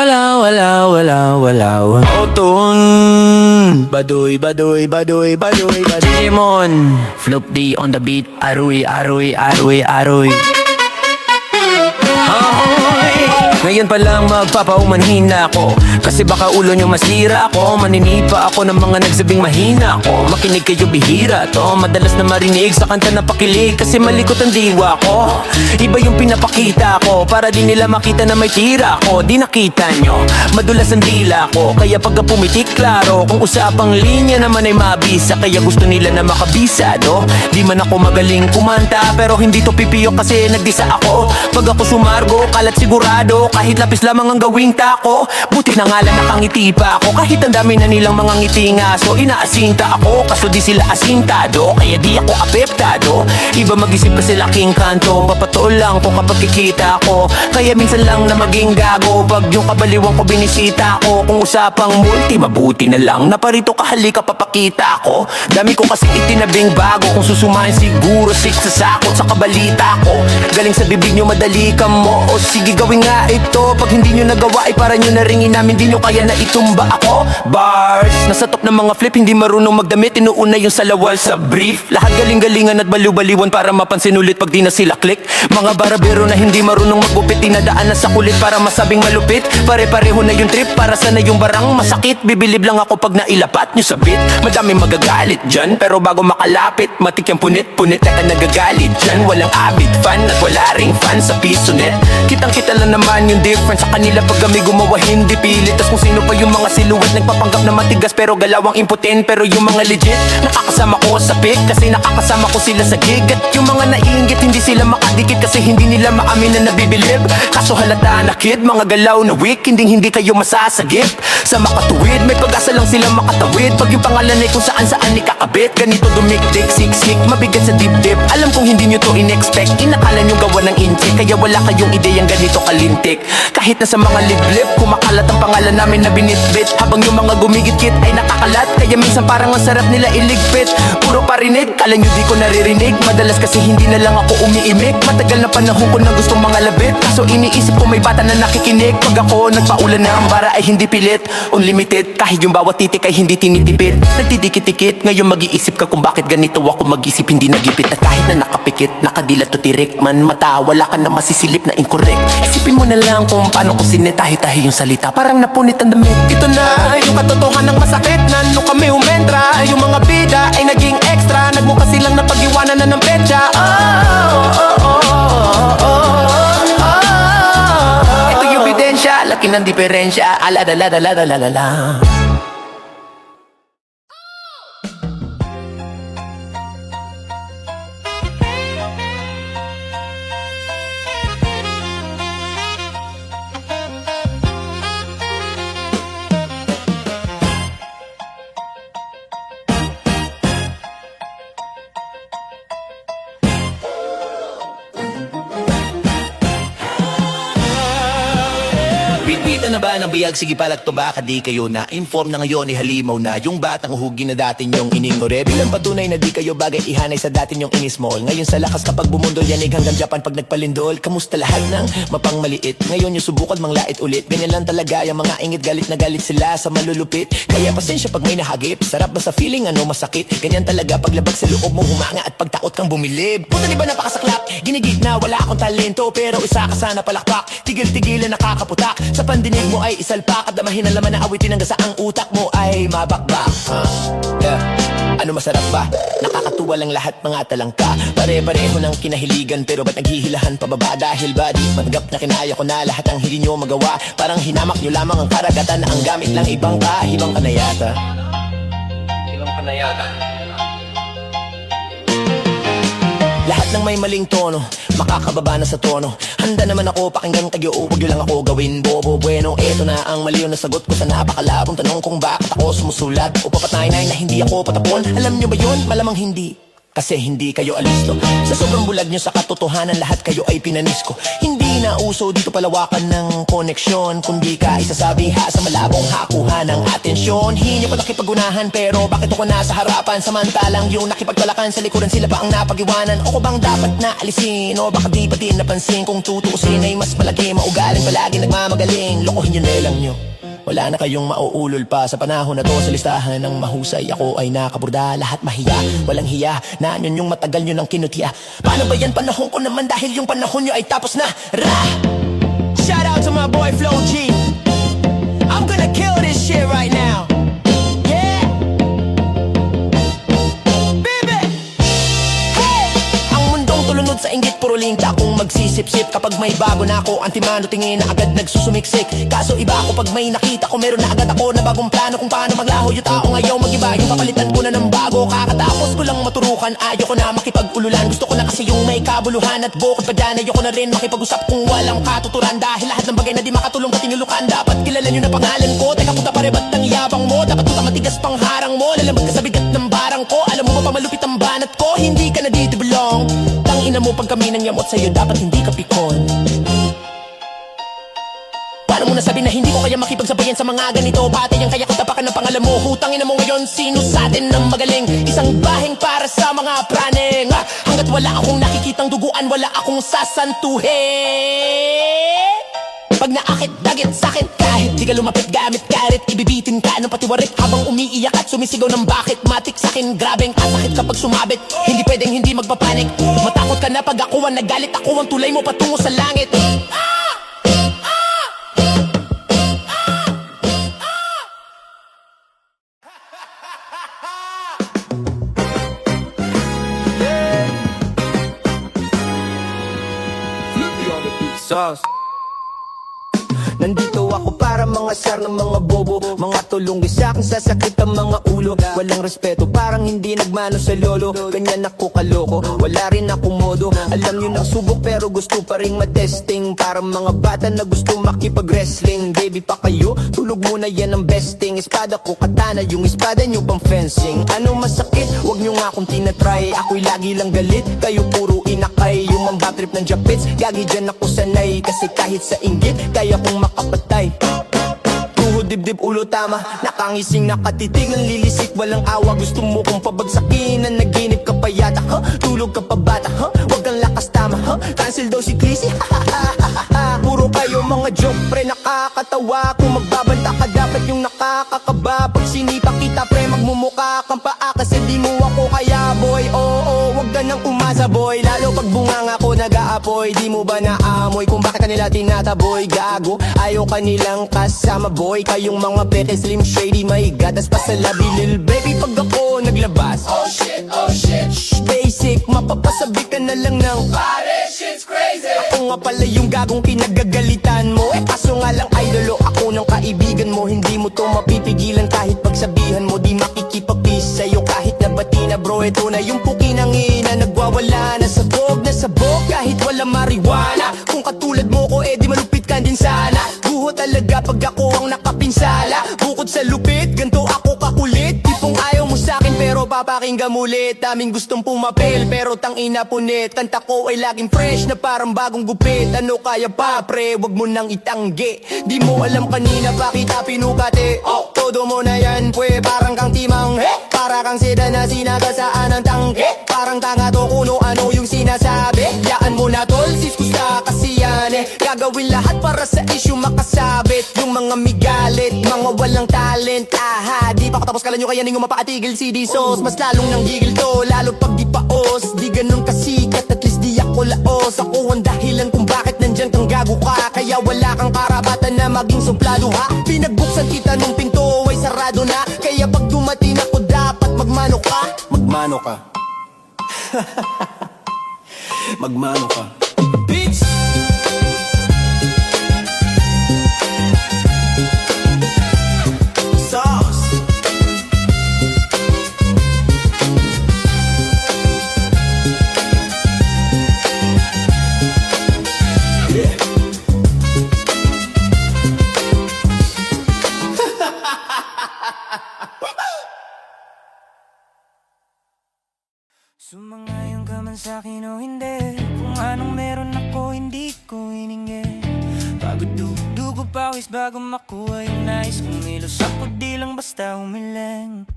wala Otun Baduy Digimon Flop D on the beat Aroy Ngayon pa lang magpapaumanhin ako Kasi baka ulo nyo masira ako Maninipa ako ng mga nagsabing mahina ako Makinig kayo bihira to Madalas na marinig sa kanta na pakilig Kasi malikot ang diwa ko Iba yung pinapakita ko Para di nila makita na may tira ko Di nakita nyo Madulas ang dila ko Kaya pagka pumitik klaro Kung usapang linya naman ay mabisa Kaya gusto nila na makabisado Di man ako magaling kumanta Pero hindi to pipiyo kasi nagdisa ako Pag ako sumargo kalat sigurado Kahit lapis lamang ang gawing tako Buti na nga lang nakangiti pa ako Kahit ang dami na nilang mga ngiti nga So inaasinta ako Kaso di sila asintado Kaya di ako apeptado Iba mag-isip kasi laking kanto Papatool lang ko kapag kikita ko Kaya minsan lang na maging gago Pag yung kabaliwang ko binisita ko Kung usapang multi mabuti na lang Naparito ka halika papakita ko Dami ko kasi itinabing bago Kung susumahin siguro sik sa sakot Sa kabalita ko Galing sa bibig nyo madali ka mo O sige gawin nga ito Pag hindi nyo nagawa ay para nyo naringin namin Di nyo kaya na itumba ako Bars Nasa top ng mga flip Hindi marunong magdamit Inuuna yung salawal sa brief Lahat galing-galingan at baliw-baliwan Para mapansin ulit pag di na sila click Mga barabero na hindi marunong magupit Dinadaan na sa kulit para masabing malupit Pare-pareho na yung trip Para sana yung barang masakit Bibilib lang ako pag nailapat nyo sa beat Madami magagalit dyan Pero bago makalapit Matik yung punit-punit Teka nagagalit dyan Walang avid fan At wala ring fan sa piso net Kitang-kita lang naman yung difference sa kanila pag kami gumawa hindi pilit Tas kung sino pa yung mga silhouette nagpapanggap na matigas pero galawang impotent Pero yung mga legit nakakasama ko sa pick Kasi nakakasama ko sila sa gig At yung mga naiingit hindi sila makadikit Kasi hindi nila maamin na nabibilib Kaso halata na kid mga galaw na weak Hindi kayo masasagip Sa makatuwid may pag-asa lang sila makatawid Pag yung pangalan ay kung saan-saan ikakabit Ganito dumikdik siksik mabigat sa dip-dip Alam kong hindi nyo to in-expect Inakala nyo gawa ng incheck Kaya wala kayong ideyang ganito kalintik Kahit na sa mga liblib Kumakalat ang pangalan namin na binitbit Habang yung mga gumigit-git ay nakakalat Kaya minsan parang ang sarap nila iligpit Puro parinig, kala nyo di ko naririnig Madalas kasi hindi na lang ako umiimik Matagal na panahon ko na gustong mga labit Kaso iniisip ko may bata na nakikinig Pag ako nagpaulan na ang bara ay hindi pilit Unlimited, kahit yung bawat titik ay hindi tinitipid Nagtidikit-dikit, ngayon mag-iisip ka kung bakit ganito ako mag-isip Hindi nagipit at kahit na nakapikit Nakadilat o tirik man mata Wala ka na masisilip na incorrect Isipin mo na lang kung paano ko sinetahi-tahi yung salita Parang napunit ang damit Ito na yung katotohanan ng masakit Nano kami umentra Yung mga bida ay naging extra Nagmukha silang napag-iwanan na ng petsa Ito yung ebidensya Laki ng diferensya Aladalalalalalalala Bitbita na ba ng biyag? Sige palak to baka di kayo na inform na ngayon ihalimaw na Yung batang hugi na dati nyong iningore Bilang patunay na di kayo bagay ihanay sa dati nyong inismall Ngayon sa lakas kapag bumundol yanig hanggang Japan pag nagpalindol Kamusta lahat ng mapangmaliit? Ngayon yung subukan manglait ulit Ganyan lang talaga yung mga ingit galit na galit sila sa malulupit Kaya pasensya pag may nahagip Sarap ba sa feeling ano masakit? Ganyan talaga paglabag sa loob mo humanga at pagtakot kang bumilib Puta di ba napakasaklap? Ginigit na wala akong talento Pero isa ka sana palakpak Tigil-tigilan nakakaputak Sa pandinig mo ay isalpak At damahin ang laman na awitin hanggang sa ang utak mo ay mabakbak yeah. Ano masarap ba? Nakakatuwa lang lahat mga talangka Pare-pareho ng kinahiligan Pero ba't naghihilahan pababa? Dahil ba di matanggap na kinaya ko na lahat ang hindi nyo magawa Parang hinamak nyo lamang ang karagatan Na ang gamit lang ibang kahibang ka na yata Ibang ka na yata Lahat ng may maling tono makakababa na sa tono Handa naman ako pakinggan kayo o wag nyo lang ako gawin bobo bueno Eto na ang mali na sagot ko sa napakalabong tanong Kung bakit ako sumusulat o papatay na hindi ako patapon Alam nyo ba yun? Malamang hindi Kasi hindi kayo alisto. Sa sobrang bulag nyo sa katotohanan, lahat kayo ay pinanis ko. Hindi na uso dito palawakan ng koneksyon, kundi ka isasabiha sa malabong hakuhan ng atensyon. Hindi pa nakipag-unahan, pero bakit ako nasa harapan? Samantalang yung nakipagtalakan sa likuran, sila pa ang napag-iwanan. O ko bang dapat na alisin? O baka di pa din napansin? Kung tutuusin ay mas malaki, maugaling palagi nagmamagaling. Lokohin nyo na lang nyo, wala na kayong mauulol pa sa panahon na to. Sa listahan ng mahusay, ako ay nakaburda. Lahat mahiya, walang hiya, na yun yung matagal nyo ng kinutya. Paano ba yan? Panahon ko naman dahil yung panahon nyo ay tapos na. Ra! Shout out to my boy Flo G. I'm gonna kill this shit right now. Yeah! Baby! Hey! Ang mundong tulunod sa inggit, puro linta akong magsisip-sip. Kapag may bago na ako, antimano tingin na agad nagsusumiksik. Kaso iba ako pag may nakita ko, meron na agad ako na bagong plano kung paano maglaho yung tao ngayon mag-iba. Yung papalitan ko na ng bago, kakatapos ko lang maturukan. Ayoko na makipag-ululan, gusto ko na kasi yung may kabuluhan. At bukod pa dyan, ayoko na rin makipag-usap kung walang katuturan. Dahil lahat ng bagay na di makatulong katinulukan, dapat kilala nyo na pangalan ko. Teka puta pare, ba't ang yabang mo? Dapat puta matigas pang harang mo. Lalamag ka sa bigat ng barang ko. Alam mo ba pa malupit ang banat ko? Hindi ka na dito belong. Tangina mo pag kami nang yamot sa'yo, dapat hindi ka pikon. Paano mo nasabi na hindi ko kaya makipagsabayan sa mga ganito? Pati yung kaya katapakan ng pangalan mo. Hutangin na mo ngayon, sino sa atin ang magaling? Isang bahing para sa mga praning. Hanggat wala akong nakikitang duguan, wala akong sasantuhin. Pag naakit, dagit sa'kin kahit di ka lumapit gamit karit, ibibitin ka ng patiwarik habang umiiyak at sumisigaw ng bakit. Matik sa'kin, grabeng kasakit kapag sumabit. Hindi pwedeng hindi magpapanik. Matakot ka na pag ako ang nagalit, ako ang tulay mo patungo sa langit. Sauce. Nandito ako para mga sar ng mga bobo, mga tulong sa akin sasakit ang mga ulo. Walang respeto, parang hindi nagmano sa lolo. Ganyan ako kaloko, wala rin ako modo. Alam nyo nang subok pero gusto pa rin matesting. Para mga bata na gusto makipag-wrestling. Baby pa kayo, tulog muna yan ang besting. Espada ko katana, yung espada nyo pang fencing. Ano masakit? Huwag nyo nga akong tinatry. Ako'y lagi lang galit, kayo puro inakay. Yung mambatrip ng japits, gagi dyan ako sanay. Kasi kahit sa inggit, kaya kong makapatay. Tuhod, dibdib, ulo, tama. Nakangising, nakatitig, nanlilisik, walang awa. Gusto mo kong pabagsakin, na naginip ka pa yata, huh? Tulog ka pa bata, huh? Wag kang lakas, tama, huh? Cancel daw si Chrissy, puro kayo mga joke, pre, nakakatawa. Kung magbabanta ka, dapat yung nakakakaba. Pag sinipa kita, pre, magmumukha kang paa. Kasi di mo ako kaya, boy, oo, wag ka nang umasa, boy. Lalo pag bunganga ko nag-aapoy, di mo ba naamoy kung bakit kanila tinataboy? Gago, ayaw kanilang kasama, boy. Kayong mga peke, slim, shady, my gatas pa sa labi, lil baby. Pag ako naglabas, oh shit, shh, basic, mapapasabi ka na lang ng pare, shit's crazy. Ako nga pala yung gagong kinagagalitan mo. Kaso nga lang idolo ako ng kaibigan mo. Hindi mo to mapipigilan kahit pagsabihan mo. Di makikipag-peace sa'yo kahit nabati na, bro. Ito na yung puki ng ina, nagwawala na sabog na sabog kahit wala marijuana. Kung katulad mo ko, di malupit ka din sana. Guho talaga pag ako ang nakapinsala. Bukod sa lupit, ganto ako kakulit. Tipong ayaw mo sa'kin pero papakinggan mulit. Daming gustong pumapel pero tangina punit. Kanta ko ay laging fresh na parang bagong gupit. Ano kaya pa, pre, wag mo nang itanggi. Di mo alam kanina pa kita pinukate. Oh, todo mo na yan, pwe, parang kang timang para kang sedan na sinagasaan ng tangke. Parang tanga to kuno ano yung sinasabi. Yaan mo na tol, sis gusta kasi yan gagawin lahat para sa issue makasabit. Yung mga migalit, mga walang talent. Aha, di pa ako tapos kala nyo kaya ninyo mapaatigil CD sauce. Mas lalong nang gigil to, lalo pag di paos. Di ganun kasikat, at least di ako laos. Ako ang dahilan kung bakit nandyan kang gago ka. Kaya wala kang karapatan na maging suplado, ha. Pinagbuksan kita nung pinto ay sarado na. Kaya pag dumating ako dapat magmano ka. Magmano ka. Magmano ka. Bitch! Sauce! Yeah. man sa'kin o hindi, kung anong meron ako hindi ko hiningi. Pagod dugo pawis bago makuha yung nais kong milos ako, di lang basta humiling.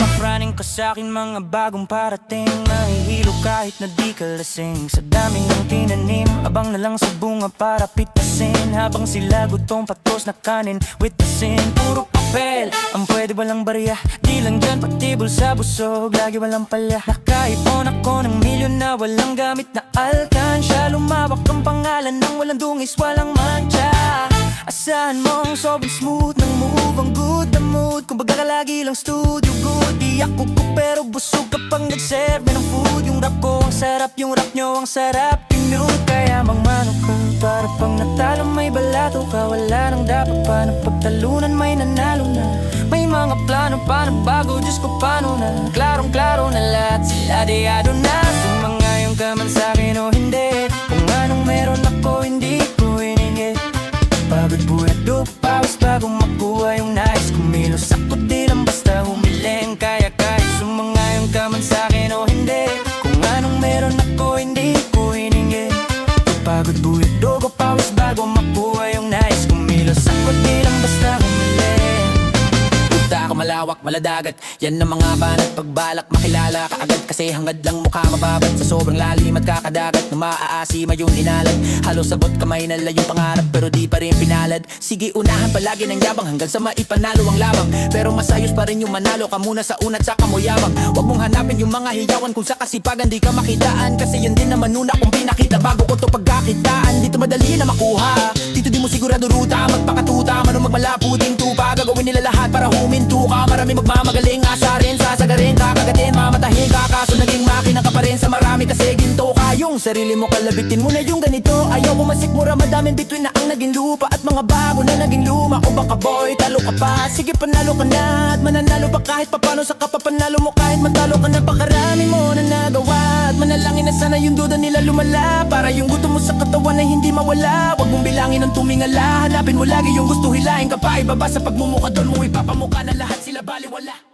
Mapraning ka sa'kin mga bagong parating, mahihilo kahit na di ka lasing. Sa dami ng tinanim, abang na lang sa bunga para pitasin. Habang sila gutong patos na kanin, witnessin. Puro papel, ang pwede walang barya. Di lang dyan, pati bulsa busog, lagi walang palya. Nakaipon ako ng milyon na walang gamit na alkansya. Lumawak ang pangalan ng walang dungis, walang mancha. Asahan mong sobrang smooth ng move, ang good na mood. Kumbaga ka lagi lang studio good. Di ako cook pero busog kapag nag-serve ng food. Yung rap ko ang sarap, yung rap nyo ang sarap pinun. Kaya magmano ka para pang natalo may balato ka. Wala nang dapat pa na pagtalunan, may nanalo na. May mga plano pa na bago, Diyos ko paano na. Klarong-klaro na lahat, sila deyado na. Sumangayon ka man sa'kin o hindi, kung anong meron ako hindi ko hiningi. Pagod buhay pawis bago makuha yung nais kumilos ako, di lang basta humiling. Kaya kahit sumangayon ka man sa'kin o hindi, kung anong meron ako hindi ko hiningi. Pagod buhay pawis bago makuha yung nais kumilos ako, di lang basta humiling. Punta ako malawak, maladagat, yan ang mga banat. Pagbalak makilala ka agad, kasi hangad lang mukha mababad. Sa sobrang lalim at kakadagat, na maaasima yung inalad. Halos sabot kamay na yung pangarap, pero di pa rin pinalad. Sige unahan palagi ng yabang, hanggang sa maipanalo ang labang. Pero masayos pa rin yung manalo ka muna sa unat, saka mo yabang. Huwag mong hanapin yung mga hiyawan kung sa kasipagan di ka makitaan. Kasi yun din naman nuna kung pinakita bago ko to pagkakitaan. Dito madali na makuha, dito di mo sigurado ruta. Magpakatuta, manong magmalaputing tupa. Gagawin nila lahat para huminto ka. Marami magmamagaling, asarin, sasagarin, kakagatin, mamatahin ka. Kaso naging makina ka pa rin sa marami, kasi ginto ka. Yung sarili mo kalabitin mo na yung ganito. Ayaw mo masikmura, madaming bituin na ang naging lupa. At mga bago na naging luma. O baka boy, talo ka pa, sige panalo ka na. At mananalo pa kahit papano, sa kapapanalo mo kahit matalo ka na. Pakarami mo na nagawa, at manalangin na sana yung duda nila lumala. Para yung gutom mo sa katawan ay hindi mawala. Huwag mong bilangin ang tumingala, hanapin mo lagi yung gusto, hilahin ka pa ibaba. Sa pagmumukha doon mo ipapamuka na lahat sila baliwala.